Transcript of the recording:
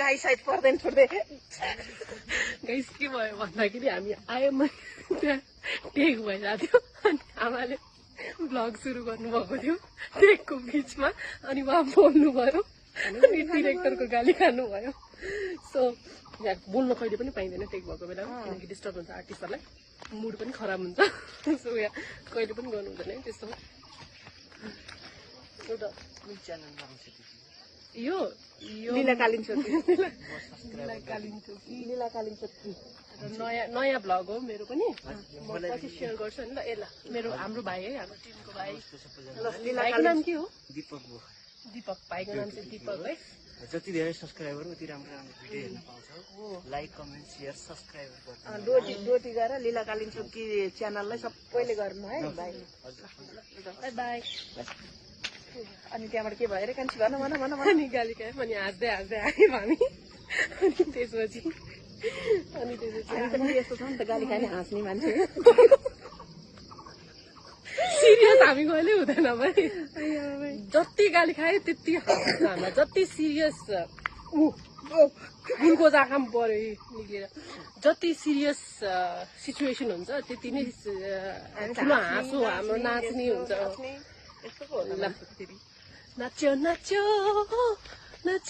गाई साइड पर्दैन छोड्दै गाइस के भयो भन्दाखेरि हामी आएमै त्यहाँ टेक भइरहेको थियो अनि आमाले भ्लग सुरु गर्नुभएको थियो टेकको बिचमा अनि उहाँ बोल्नुभयो अनि डिरेक्टरको गाली खानुभयो सो यहाँ बोल्न कहिले पनि पाइँदैन टेक भएको बेलामा किनकि डिस्टर्ब हुन्छ आर्टिस्टहरूलाई मुड पनि खराब हुन्छ सो यहाँ कहिले पनि गर्नु हुँदैन है त्यस्तो एउटा यो लीला कालिन छोकी नयाँ भ्लग हो मेरो पनि म पछि सेयर गर्छु नि ल ए ल मेरो हाम्रो भाइ है हाम्रो टिमको भाइ भाइको नाम के हो दीपक भाइको नाम चाहिँ दीपक है जति धेरै सब्सक्राइबर उति राम्रो राम्रो भिडियो हेर्न पाउँछौ लाइक कमेन्ट सेयर सब्सक्राइब गर्नु डोटी गएर लीला कालिन छोकी च्यानललाई सबैले गर्नु है भाइ बाई बाई अनि त्यहाँबाट के भयो रे कान्छी भन भन भन अनि गाली खायौँ अनि हाँस्दै हाँस्दै आयौँ हामी अनि त्यसपछि पनि यस्तो छ नि त गाली खाने हाँस्ने मान्छे सिरियस हामी कहिले हुँदैन भाइ जति गाली खायो त्यति हाँस्छ हामीलाई जति सिरियस ग्लुकोज आँखामा पऱ्यो निक्लेर जति सिरियस सिचुएसन हुन्छ त्यति नै ठुलो हाँसो हाम्रो नाच्ने हुन्छ यस्तो पो होला नाच्यो नाच्यो नाच्यो